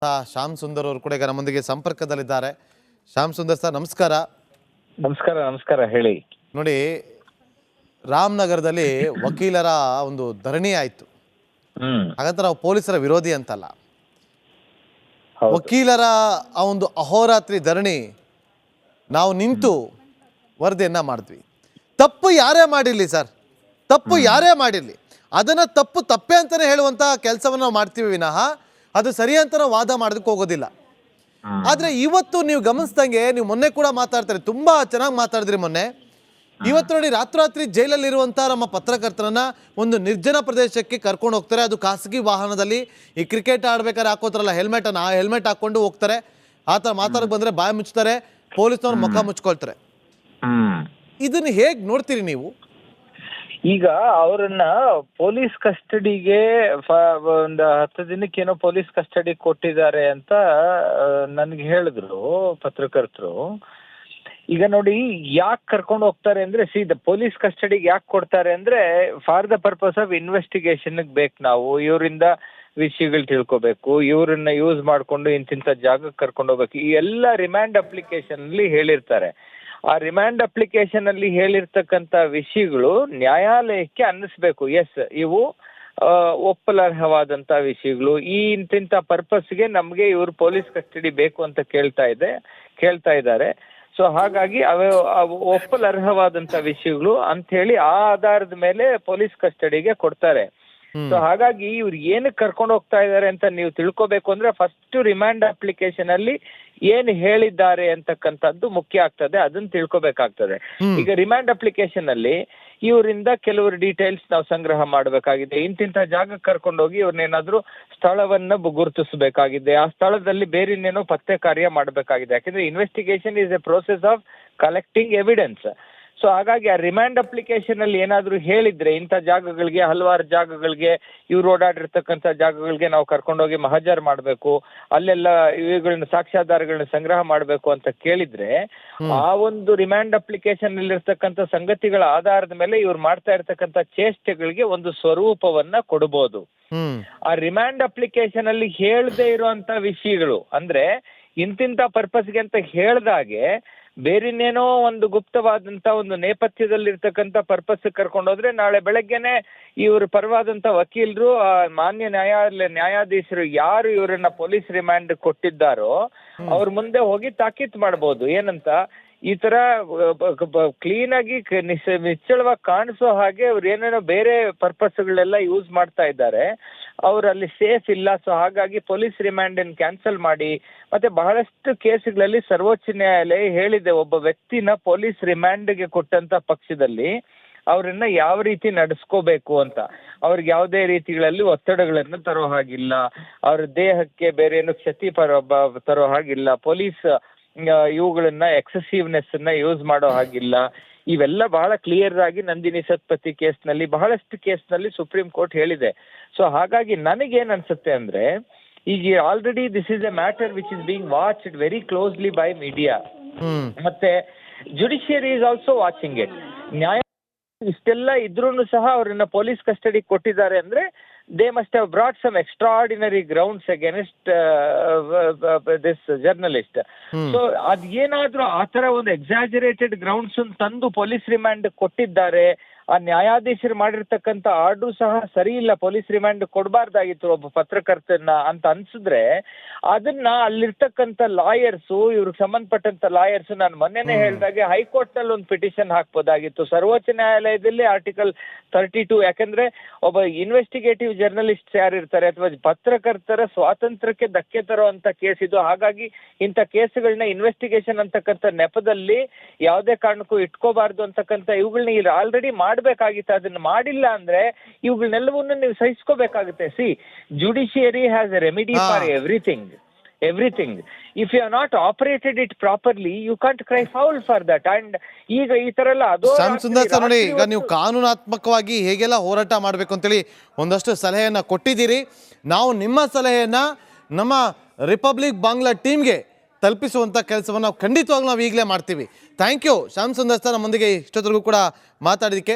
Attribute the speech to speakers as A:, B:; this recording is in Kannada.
A: ಶ್ಯಾಮ್ ಸುಂದರ್ ಅವರು ಕೂಡ ಈಗ ನಮ್ಮೊಂದಿಗೆ ಸಂಪರ್ಕದಲ್ಲಿದ್ದಾರೆ. ಶ್ಯಾಮ್ ಸುಂದರ್ ಸರ್ ನಮಸ್ಕಾರ.
B: ನಮಸ್ಕಾರ ನಮಸ್ಕಾರ ಹೇಳಿ.
A: ನೋಡಿ, ರಾಮನಗರದಲ್ಲಿ ವಕೀಲರ ಒಂದು ಧರಣಿ ಆಯಿತು. ಹಾಗಂತ ನಾವು ಪೊಲೀಸರ ವಿರೋಧಿ ಅಂತಲ್ಲ. ವಕೀಲರ ಆ ಒಂದು ಅಹೋರಾತ್ರಿ ಧರಣಿ ನಾವು ನಿಂತು ವರದಿಯನ್ನ ಮಾಡಿದ್ವಿ. ತಪ್ಪು ಯಾರೇ ಮಾಡಿರಲಿ ಸರ್, ತಪ್ಪು ಯಾರೇ ಮಾಡಿರಲಿ, ಅದನ್ನು ತಪ್ಪೇ ಅಂತಲೇ ಹೇಳುವಂಥ ಕೆಲಸವನ್ನು ನಾವು ಮಾಡ್ತೀವಿ ವಿನಃ ಅದು ಸರಿ ಅಂತ ನಾವು ವಾದ ಮಾಡೋದಕ್ಕೆ ಹೋಗೋದಿಲ್ಲ. ಆದರೆ ಇವತ್ತು ನೀವು ಗಮನಿಸ್ದಂಗೆ, ನೀವು ಮೊನ್ನೆ ಕೂಡ ಮಾತಾಡ್ತಾರೆ, ತುಂಬ ಚೆನ್ನಾಗಿ ಮಾತಾಡಿದ್ರಿ ಮೊನ್ನೆ. ಇವತ್ತು ನೋಡಿ, ರಾತ್ರೋರಾತ್ರಿ ಜೈಲಲ್ಲಿರುವಂಥ ನಮ್ಮ ಪತ್ರಕರ್ತರನ್ನ ಒಂದು ನಿರ್ಜನ ಪ್ರದೇಶಕ್ಕೆ ಕರ್ಕೊಂಡು ಹೋಗ್ತಾರೆ. ಅದು ಖಾಸಗಿ ವಾಹನದಲ್ಲಿ. ಈ ಕ್ರಿಕೆಟ್ ಆಡ್ಬೇಕಾದ್ರೆ ಹಾಕೋತಾರಲ್ಲ ಹೆಲ್ಮೆಟನ್ನು, ಆ ಹೆಲ್ಮೆಟ್ ಹಾಕ್ಕೊಂಡು ಹೋಗ್ತಾರೆ. ಆ ಥರ ಮಾತಾಡಕ್ಕೆ ಬಂದರೆ ಬಾಯಿ ಮುಚ್ತಾರೆ, ಪೊಲೀಸ್ನವ್ರು ಮುಖ ಮುಚ್ಕೊಳ್ತಾರೆ. ಇದನ್ನು ಹೇಗೆ ನೋಡ್ತೀರಿ ನೀವು?
B: ಈಗ ಅವರನ್ನ ಪೊಲೀಸ್ ಕಸ್ಟಡಿಗೆ ಒಂದು 10 ದಿನಕ್ಕೇನೋ ಪೊಲೀಸ್ ಕಸ್ಟಡಿ ಕೊಟ್ಟಿದ್ದಾರೆ ಅಂತ ನನ್ಗೆ ಹೇಳಿದ್ರು ಪತ್ರಕರ್ತರು. ಈಗ ನೋಡಿ, ಯಾಕೆ ಕರ್ಕೊಂಡು ಹೋಗ್ತಾರೆ ಅಂದ್ರೆ, ಪೊಲೀಸ್ ಕಸ್ಟಡಿಗೆ ಯಾಕೆ ಕೊಡ್ತಾರೆ ಅಂದ್ರೆ, for the purpose of investigation ಬೇಕು. ನಾವು ಇವರಿಂದ ವಿಷಯಗಳು ತಿಳ್ಕೊಬೇಕು, ಇವರನ್ನ ಯೂಸ್ ಮಾಡ್ಕೊಂಡು ಇಂತಿಂಥ ಜಾಗಕ್ಕೆ ಕರ್ಕೊಂಡು ಹೋಗ್ಬೇಕು. ಈ ಎಲ್ಲ ರಿಮ್ಯಾಂಡ್ ಅಪ್ಲಿಕೇಶನ್ ಅಲ್ಲಿ ಹೇಳಿರ್ತಾರೆ. ಆ ರಿಮ್ಯಾಂಡ್ ಅಪ್ಲಿಕೇಶನ್ ಅಲ್ಲಿ ಹೇಳಿರ್ತಕ್ಕಂಥ ವಿಷಯಗಳು ನ್ಯಾಯಾಲಯಕ್ಕೆ ಅನ್ನಿಸ್ಬೇಕು. ಎಸ್, ಇವು ಒಪ್ಪಲರ್ಹವಾದಂತ ವಿಷಯಗಳು, ಈ ಇಂತಿಂಥ ಪರ್ಪಸ್ಗೆ ನಮ್ಗೆ ಇವ್ರು ಪೊಲೀಸ್ ಕಸ್ಟಡಿ ಬೇಕು ಅಂತ ಕೇಳ್ತಾ ಇದ್ದಾರೆ. ಸೊ ಹಾಗಾಗಿ ಒಪ್ಪಲರ್ಹವಾದಂತ ವಿಷಯಗಳು ಅಂತ ಹೇಳಿ ಆ ಆಧಾರದ ಮೇಲೆ ಪೊಲೀಸ್ ಕಸ್ಟಡಿಗೆ ಕೊಡ್ತಾರೆ. ಸೊ ಹಾಗಾಗಿ ಇವ್ರು ಏನಕ್ಕೆ ಕರ್ಕೊಂಡು ಹೋಗ್ತಾ ಇದ್ದಾರೆ ಅಂತ ನೀವು ತಿಳ್ಕೊಬೇಕು ಅಂದ್ರೆ, ಫಸ್ಟ್ ರಿಮ್ಯಾಂಡ್ ಅಪ್ಲಿಕೇಶನ್ ಅಲ್ಲಿ ಏನ್ ಹೇಳಿದ್ದಾರೆ ಅಂತಕ್ಕಂಥದ್ದು ಮುಖ್ಯ ಆಗ್ತದೆ, ಅದನ್ನ ತಿಳ್ಕೊಬೇಕಾಗ್ತದೆ. ಈಗ ರಿಮ್ಯಾಂಡ್ ಅಪ್ಲಿಕೇಶನ್ ಅಲ್ಲಿ ಇವರಿಂದ ಕೆಲವರು ಡೀಟೇಲ್ಸ್ ನಾವು ಸಂಗ್ರಹ ಮಾಡಬೇಕಾಗಿದೆ. ಇಂತಿಂಥ ಜಾಗಕ್ಕೆ ಕರ್ಕೊಂಡೋಗಿ ಇವ್ರನ್ನೇನಾದ್ರೂ ಸ್ಥಳವನ್ನ ಗುರುತಿಸಬೇಕಾಗಿದೆ, ಆ ಸ್ಥಳದಲ್ಲಿ ಬೇರೆ ಇನ್ನೇನೋ ಪತ್ತೆ ಕಾರ್ಯ ಮಾಡಬೇಕಾಗಿದೆ. ಯಾಕಂದ್ರೆ investigation is A process of collecting evidence. So ಹಾಗಾಗಿ ಆ ರಿಮ್ಯಾಂಡ್ ಅಪ್ಲಿಕೇಶನ್ ಅಲ್ಲಿ ಏನಾದ್ರೂ ಹೇಳಿದ್ರೆ, ಇಂಥ ಜಾಗಗಳಿಗೆ, ಹಲವಾರು ಜಾಗಗಳಿಗೆ, ಇವ್ರು ಓಡಾಡಿರ್ತಕ್ಕಂಥ ಜಾಗಗಳಿಗೆ ನಾವು ಕರ್ಕೊಂಡೋಗಿ ಮಹಜರ್ ಮಾಡಬೇಕು, ಅಲ್ಲೆಲ್ಲ ಇವುಗಳನ್ನ ಸಾಕ್ಷ್ಯಾಧಾರಗಳನ್ನ ಸಂಗ್ರಹ ಮಾಡಬೇಕು ಅಂತ ಕೇಳಿದ್ರೆ, ಆ ಒಂದು ರಿಮ್ಯಾಂಡ್ ಅಪ್ಲಿಕೇಶನ್ ಅಲ್ಲಿ ಇರ್ತಕ್ಕಂಥ ಸಂಗತಿಗಳ ಆಧಾರದ ಮೇಲೆ ಇವ್ರು ಮಾಡ್ತಾ ಇರ್ತಕ್ಕಂಥ ಚೇಷ್ಟೆಗಳಿಗೆ ಒಂದು ಸ್ವರೂಪವನ್ನ ಕೊಡಬಹುದು. ಆ ರಿಮ್ಯಾಂಡ್ ಅಪ್ಲಿಕೇಶನ್ ಅಲ್ಲಿ ಹೇಳದೆ ಇರುವಂತ ವಿಷಯಗಳು ಅಂದ್ರೆ, ಇಂತಿಂತ ಪರ್ಪಸ್ಗೆ ಅಂತ ಹೇಳ್ದಾಗೆ ಬೇರಿನ್ನೇನೋ ಒಂದು ಗುಪ್ತವಾದಂತ ಒಂದು ನೇಪಥ್ಯದಲ್ಲಿರ್ತಕ್ಕಂಥ ಪರ್ಪಸ್ ಕರ್ಕೊಂಡೋದ್ರೆ, ನಾಳೆ ಬೆಳಗ್ಗೆನೆ ಇವ್ರ ಪರವಾದಂತ ವಕೀಲರು, ಮಾನ್ಯ ನ್ಯಾಯಾಧೀಶರು ಯಾರು ಇವರನ್ನ ಪೊಲೀಸ್ ರಿಮ್ಯಾಂಡ್ ಕೊಟ್ಟಿದ್ದಾರೋ ಅವ್ರ ಮುಂದೆ ಹೋಗಿ ತಾಕೀತ್ ಮಾಡಬಹುದು. ಏನಂತ, ಈ ತರ ಕ್ಲೀನ್ ಆಗಿ ನಿಶ್ಚಳವಾಗಿ ಕಾಣಿಸೋ ಹಾಗೆ ಅವ್ರು ಏನೇನೋ ಬೇರೆ ಪರ್ಪಸ್ಗಳೆಲ್ಲ ಯೂಸ್ ಮಾಡ್ತಾ ಇದ್ದಾರೆ, ಅವ್ರು ಅಲ್ಲಿ ಸೇಫ್ ಇಲ್ಲ. ಸೊ ಹಾಗಾಗಿ ಪೊಲೀಸ್ ರಿಮ್ಯಾಂಡ್ ಅನ್ನು ಕ್ಯಾನ್ಸಲ್ ಮಾಡಿ. ಮತ್ತೆ ಬಹಳಷ್ಟು ಕೇಸ್ಗಳಲ್ಲಿ ಸರ್ವೋಚ್ಚ ನ್ಯಾಯಾಲಯ ಹೇಳಿದೆ, ಒಬ್ಬ ವ್ಯಕ್ತಿನ ಪೊಲೀಸ್ ರಿಮ್ಯಾಂಡ್ಗೆ ಕೊಟ್ಟಂತ ಪಕ್ಷದಲ್ಲಿ ಅವ್ರನ್ನ ಯಾವ ರೀತಿ ನಡೆಸ್ಕೋಬೇಕು ಅಂತ. ಅವ್ರಿಗೆ ಯಾವುದೇ ರೀತಿಗಳಲ್ಲಿ ಒತ್ತಡಗಳನ್ನು ತರೋ ಹಾಗಿಲ್ಲ, ಅವ್ರ ದೇಹಕ್ಕೆ ಬೇರೆ ಏನು ಕ್ಷತಿ ತರೋ ಹಾಗಿಲ್ಲ, ಪೊಲೀಸ್ ಇವುಗಳನ್ನ ಎಕ್ಸೆಸಿವ್ನೆಸ್ ಅನ್ನ ಯೂಸ್ ಮಾಡೋ ಹಾಗಿಲ್ಲ. ಇವೆಲ್ಲ ಬಹಳ ಕ್ಲಿಯರ್ ಆಗಿ ನಂದಿನಿ ಸತ್ಪತಿ ಕೇಸ್ನಲ್ಲಿ, ಬಹಳಷ್ಟು ಕೇಸ್ನಲ್ಲಿ ಸುಪ್ರೀಂ ಕೋರ್ಟ್ ಹೇಳಿದೆ. ಸೊ ಹಾಗಾಗಿ ನನಗೇನ್ ಅನ್ಸುತ್ತೆ ಅಂದ್ರೆ, ಈಗ already this is a matter which is being watched very closely by media, ಮತ್ತೆ judiciary is also watching it. ನ್ಯಾಯ ಇಷ್ಟೆಲ್ಲ ಇದ್ರೂ ಸಹ ಅವ್ರನ್ನ ಪೊಲೀಸ್ ಕಸ್ಟಡಿ ಕೊಟ್ಟಿದ್ದಾರೆ ಅಂದ್ರೆ, they must have brought some extraordinary grounds against this journalist. So ಅದೇನಾದ್ರೂ ಆ ತರ ಒಂದು ಎಕ್ಸಾಜರೇಟೆಡ್ ಗ್ರೌಂಡ್ಸ್ ತಂದು ಪೊಲೀಸ್ ರಿಮ್ಯಾಂಡ್ ಕೊಟ್ಟಿದ್ದಾರೆ, ಆ ನ್ಯಾಯಾಧೀಶರು ಮಾಡಿರ್ತಕ್ಕಂಥ ಆರ್ಡರ್ ಸಹ ಸರಿ ಇಲ್ಲ, ಪೊಲೀಸ್ ರಿಮ್ಯಾಂಡ್ ಕೊಡಬಾರ್ದಾಗಿತ್ತು ಒಬ್ಬ ಪತ್ರಕರ್ತನ ಅಂತ ಅನ್ಸಿದ್ರೆ, ಅದನ್ನ ಅಲ್ಲಿರ್ತಕ್ಕಂಥ ಲಾಯರ್ಸು, ಇವ್ರಿಗೆ ಸಂಬಂಧಪಟ್ಟಂತ ಲಾಯರ್ಸ್, ನಾನು ಮೊನ್ನೆನೆ ಹೇಳಿದಾಗೆ ಹೈಕೋರ್ಟ್ ನಲ್ಲಿ ಒಂದು ಪಿಟಿಷನ್ ಹಾಕ್ಬೋದಾಗಿತ್ತು, ಸರ್ವೋಚ್ಚ ನ್ಯಾಯಾಲಯದಲ್ಲಿ ಆರ್ಟಿಕಲ್ 32. ಯಾಕಂದ್ರೆ ಒಬ್ಬ ಇನ್ವೆಸ್ಟಿಗೇಟಿವ್ ಜರ್ನಲಿಸ್ಟ್ ಯಾರಿರ್ತಾರೆ ಅಥವಾ ಪತ್ರಕರ್ತರ ಸ್ವಾತಂತ್ರ್ಯಕ್ಕೆ ಧಕ್ಕೆ ತರುವಂತ ಕೇಸ್ ಇದು. ಹಾಗಾಗಿ ಇಂಥ ಕೇಸ್ಗಳನ್ನ ಇನ್ವೆಸ್ಟಿಗೇಷನ್ ಅಂತಕ್ಕಂಥ ನೆಪದಲ್ಲಿ ಯಾವುದೇ ಕಾರಣಕ್ಕೂ ಇಟ್ಕೋಬಾರ್ದು ಅಂತಕ್ಕಂಥ ಇವುಗಳನ್ನ ಇಲ್ಲಿ ಆಲ್ರೆಡಿ ಮಾಡ್ಬೇಕಾಗಿತ್ತು. ಅದನ್ನ ಮಾಡಿಲ್ಲ ಅಂದ್ರೆ ಇವುಗಳನ್ನೆಲ್ಲವನ್ನೂ ನೀವು ಸಹಿಸ್ಕೋಬೇಕಾಗುತ್ತೆ. Judiciary has a remedy for everything. If you have not operated it properly, you can't cry foul for that. And ಈಗ ಈ ತರ ಎಲ್ಲ ಅದು
A: ನೋಡಿ, ಈಗ ನೀವು ಕಾನೂನಾತ್ಮಕವಾಗಿ ಹೇಗೆಲ್ಲ ಹೋರಾಟ ಮಾಡಬೇಕು ಅಂತೇಳಿ ಒಂದಷ್ಟು ಸಲಹೆಯನ್ನ ಕೊಟ್ಟಿದ್ದೀರಿ. ನಾವು ನಿಮ್ಮ ಸಲಹೆಯನ್ನ ನಮ್ಮ ರಿಪಬ್ಲಿಕ್ ಬಾಂಗ್ಲಾ ಟೀಮ್ಗೆ ತಲುಪಿಸುವಂಥ ಕೆಲಸವನ್ನು ನಾವು ಖಂಡಿತವಾಗ್ಲೂ ನಾವು ಈಗಲೇ ಮಾಡ್ತೀವಿ. Thank you Shyam Sundar sir, ನಮ್ಮೊಂದಿಗೆ ಇಷ್ಟೊತ್ತರೆಗೂ ಕೂಡ ಮಾತಾಡೋದಕ್ಕೆ.